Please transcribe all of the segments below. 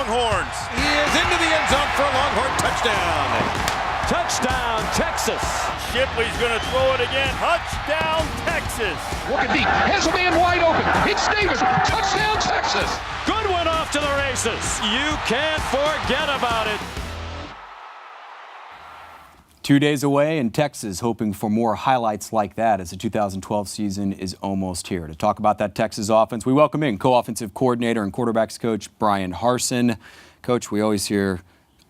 Longhorns. He is into the end zone for a Longhorn touchdown. Touchdown, Texas. Shipley's going to throw it again. Touchdown, Texas. Working deep. Has a man wide open. It's Davis. Touchdown, Texas. Good one off to the races. You can't forget about it. 2 days away in Texas, hoping for more highlights like that as the 2012 season is almost here. To talk about that Texas offense, we welcome in co-offensive coordinator and quarterbacks coach Bryan Harsin. Coach, we always hear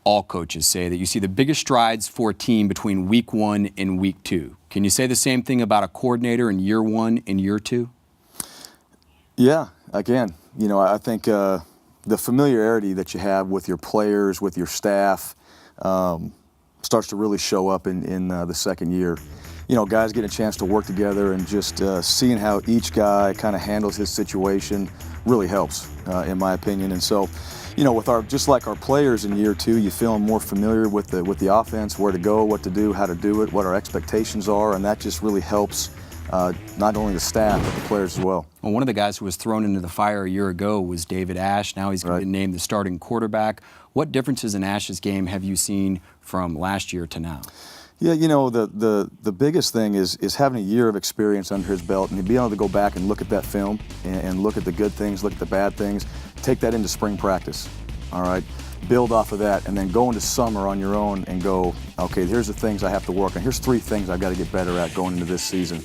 all coaches say that you see the biggest strides for a team between week 1 and week 2. Can you say the same thing about a coordinator in year 1 and year 2? Yeah, again, I think the familiarity that you have with your players, with your staff, starts to really show up in the second year. Guys getting a chance to work together and just seeing how each guy kind of handles his situation really helps, in my opinion. And so, with just like our players in year 2, you feel more familiar with the offense, where to go, what to do, how to do it, what our expectations are, and that just really helps not only the staff but the players as well. Well, one of the guys who was thrown into the fire a year ago was David Ash. Now he's going to be named the starting quarterback. What differences in Ash's game have you seen from last year to now? Yeah, the biggest thing is having a year of experience under his belt and being able to go back and look at that film and look at the good things, look at the bad things, take that into spring practice, all right? Build off of that and then go into summer on your own and go, okay, here's the things I have to work on. Here's 3 things I've got to get better at going into this season.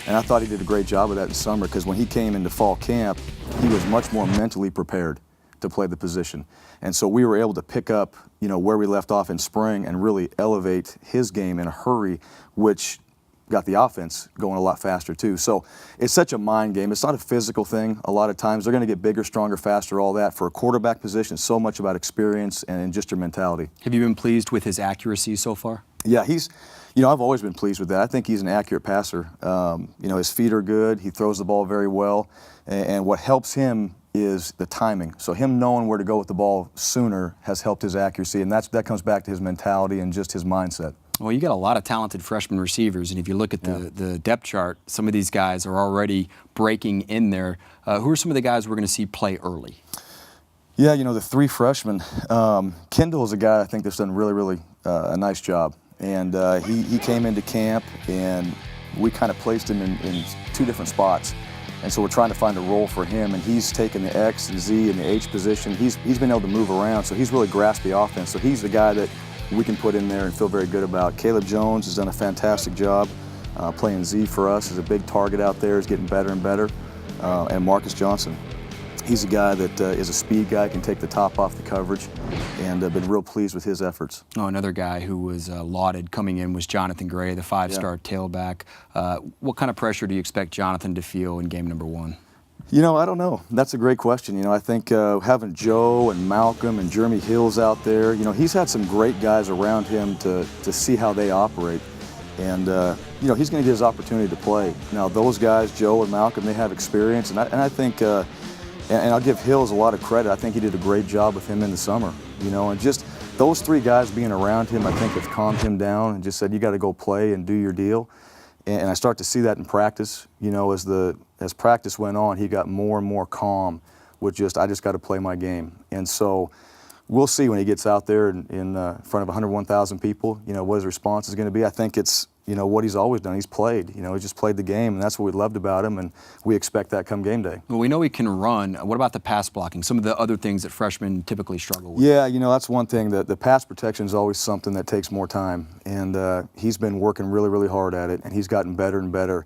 And I thought he did a great job of that in summer, because when he came into fall camp, he was much more mentally prepared to play the position. And so we were able to pick up, where we left off in spring and really elevate his game in a hurry, which got the offense going a lot faster too. So it's such a mind game. It's not a physical thing. A lot of times they're going to get bigger, stronger, faster, all that. For a quarterback position, it's so much about experience and just your mentality. Have you been pleased with his accuracy so far? Yeah, I've always been pleased with that. I think he's an accurate passer. His feet are good. He throws the ball very well. And what helps him is the timing. So him knowing where to go with the ball sooner has helped his accuracy, and that comes back to his mentality and just his mindset. Well, you got a lot of talented freshman receivers, and if you look at the depth chart, some of these guys are already breaking in there. Who are some of the guys we're going to see play early? Yeah, the 3 freshmen. Kendall is a guy I think that's done really, really a nice job. And he came into camp, and we kind of placed him in 2 different spots. And so we're trying to find a role for him, and he's taken the X and Z and the H position. He's been able to move around, so he's really grasped the offense. So he's the guy that we can put in there and feel very good about. Caleb Jones has done a fantastic job playing Z for us. He's a big target out there. He's getting better and better. And Marcus Johnson. He's a guy that is a speed guy, can take the top off the coverage, and I've been real pleased with his efforts. Oh, another guy who was lauded coming in was Jonathan Gray, the 5-star tailback. What kind of pressure do you expect Jonathan to feel in game number 1? I don't know. That's a great question. I think having Joe and Malcolm and Jeremy Hills out there, he's had some great guys around him to see how they operate. And, he's going to get his opportunity to play. Now, those guys, Joe and Malcolm, they have experience, and I think and I'll give Hills a lot of credit. I think he did a great job with him in the summer, and just those 3 guys being around him, I think have calmed him down and just said, you got to go play and do your deal. And I start to see that in practice. As practice went on, he got more and more calm with I just got to play my game. And so we'll see when he gets out there in front of 101,000 people, what his response is going to be. I think it's, what he's always done. He's played. He just played the game, and that's what we loved about him, and we expect that come game day. Well, we know he can run. What about the pass blocking? Some of the other things that freshmen typically struggle with. Yeah, that's one thing. The pass protection is always something that takes more time, and he's been working really, really hard at it, and he's gotten better and better.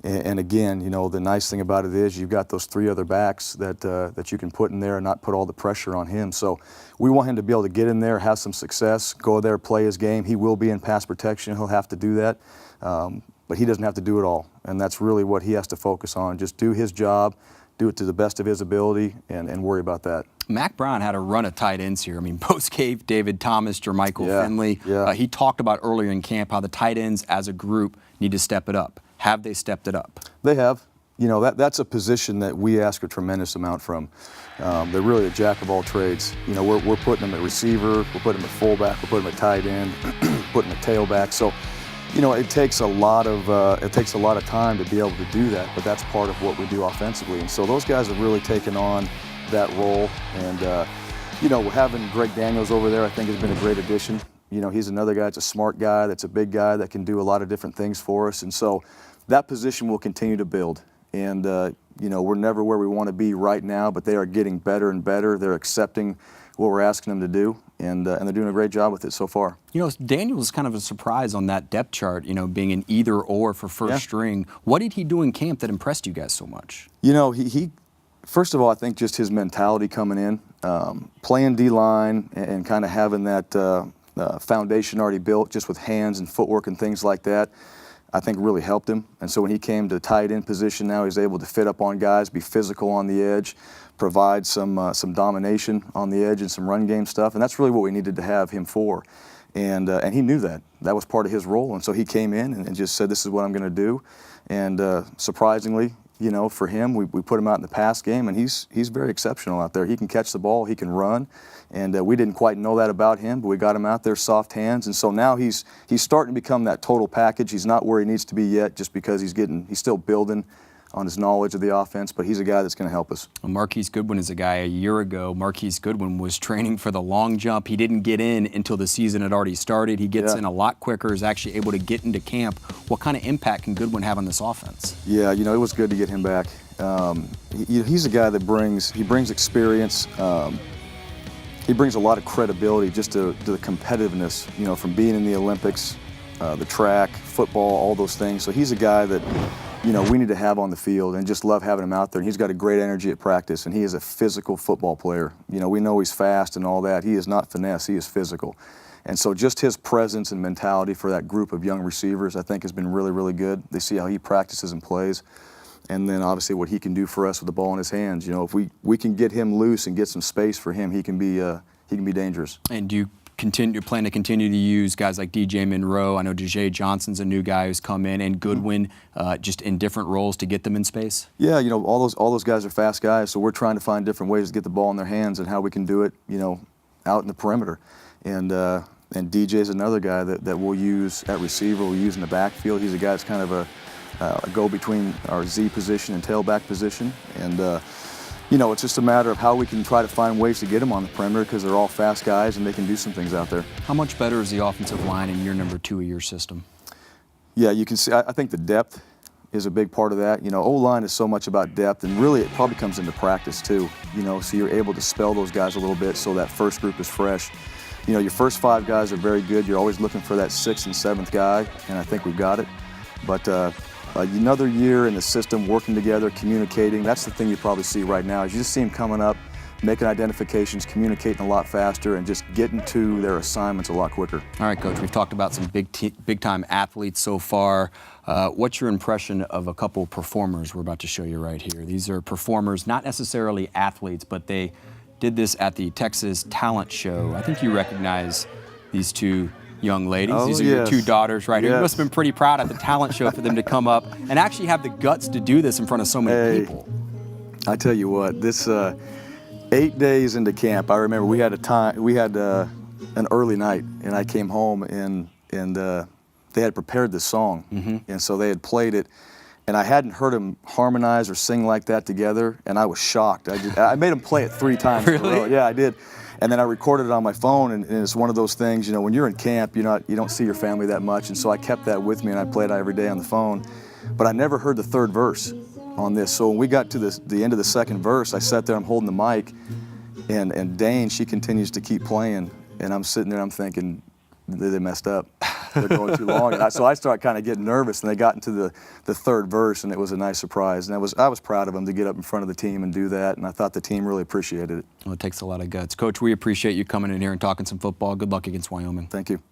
And again, the nice thing about it is you've got those 3 other backs that you can put in there and not put all the pressure on him. So we want him to be able to get in there, have some success, go there, play his game. He will be in pass protection. He'll have to do that. But he doesn't have to do it all. And that's really what he has to focus on. Just do his job, do it to the best of his ability, and worry about that. Mack Brown had a run of tight ends here. I mean, Bose Cave, David Thomas, Jermichael Finley. Yeah. He talked about earlier in camp how the tight ends as a group need to step it up. Have they stepped it up? They have. That's a position that we ask a tremendous amount from. They're really a jack of all trades. We're putting them at receiver, we're putting them at fullback, we're putting them at tight end, putting them at tailback. So, it takes a lot of time to be able to do that, but that's part of what we do offensively. And so those guys have really taken on that role, and you know, having Greg Daniels over there, I think, has been a great addition. You know, he's another guy that's a smart guy, that's a big guy that can do a lot of different things for us. And so that position will continue to build. And, you know, we're never where we want to be right now, but they are getting better and better. They're accepting what we're asking them to do, and they're doing a great job with it so far. You know, Daniel was kind of a surprise on that depth chart, you know, being an either or for first string. What did he do in camp that impressed you guys so much? You know, he first of all, I think just his mentality coming in, playing D-line and kind of having that foundation already built just with hands and footwork and things like that, I think really helped him. And so when he came to tight end position now, he's able to fit up on guys, be physical on the edge, provide some domination on the edge and some run game stuff. And that's really what we needed to have him for. And he knew that. That was part of his role. And so he came in and just said, this is what I'm going to do. And surprisingly, you know, for him, we put him out in the pass game, and he's very exceptional out there. He can catch the ball, he can run, and we didn't quite know that about him, but we got him out there, soft hands, and so now he's starting to become that total package. He's not where he needs to be yet, just because he's still building on his knowledge of the offense, but he's a guy that's going to help us. Well, Marquise Goodwin is a guy. A year ago, Marquise Goodwin was training for the long jump. He didn't get in until the season had already started. He gets in a lot quicker, is actually able to get into camp. What kind of impact can Goodwin have on this offense? Yeah, you know, it was good to get him back. He's a guy that brings experience. He brings a lot of credibility just to the competitiveness, you know, from being in the Olympics, the track, football, all those things. So he's a guy that, you know, we need to have on the field, and just love having him out there. And he's got a great energy at practice, and he is a physical football player. You know, we know he's fast and all that. He is not finesse, he is physical. And so just his presence and mentality for that group of young receivers, I think, has been really, really good. They see how he practices and plays. And then obviously what he can do for us with the ball in his hands. You know, if we can get him loose and get some space for him, he can be dangerous. And do you plan to continue to use guys like DJ Monroe? I know DJ Johnson's a new guy who's come in, and Goodwin, just in different roles to get them in space? Yeah, you know, all those guys are fast guys, so we're trying to find different ways to get the ball in their hands and how we can do it, you know, out in the perimeter. And DJ's another guy that we'll use at receiver, we'll use in the backfield. He's a guy that's kind of a go between our Z position and tailback position. And you know, it's just a matter of how we can try to find ways to get them on the perimeter, because they're all fast guys and they can do some things out there. How much better is the offensive line in year number 2 of your system? Yeah, you can see, I think the depth is a big part of that. You know, O-line is so much about depth, and really it probably comes into practice too. You know, so you're able to spell those guys a little bit so that first group is fresh. You know, your first 5 guys are very good. You're always looking for that 6th and 7th guy, and I think we've got it. But another year in the system, working together, communicating, that's the thing you probably see right now, is you just see them coming up, making identifications, communicating a lot faster, and just getting to their assignments a lot quicker. All right, Coach, we've talked about some big-time athletes so far. What's your impression of a couple performers we're about to show you right here? These are performers, not necessarily athletes, but they did this at the Texas Talent Show. I think you recognize these two young ladies. These are your 2 daughters right here. You must have been pretty proud at the talent show for them to come up and actually have the guts to do this in front of so many people. I tell you what, this 8 days into camp, I remember we had an early night, and I came home and they had prepared this song, and so they had played it, and I hadn't heard them harmonize or sing like that together, and I was shocked. I made them play it 3 times in a row. Yeah, I did. And then I recorded it on my phone, and it's one of those things, you know, when you're in camp, you don't see your family that much, and so I kept that with me, and I played it every day on the phone. But I never heard the 3rd verse on this, so when we got to the end of the 2nd verse, I sat there, I'm holding the mic, and Dane, she continues to keep playing, and I'm sitting there, I'm thinking, they messed up. They're going too long. And so I started kind of getting nervous, and they got into the 3rd verse, and it was a nice surprise. And I was proud of them to get up in front of the team and do that, and I thought the team really appreciated it. Well, it takes a lot of guts. Coach, we appreciate you coming in here and talking some football. Good luck against Wyoming. Thank you.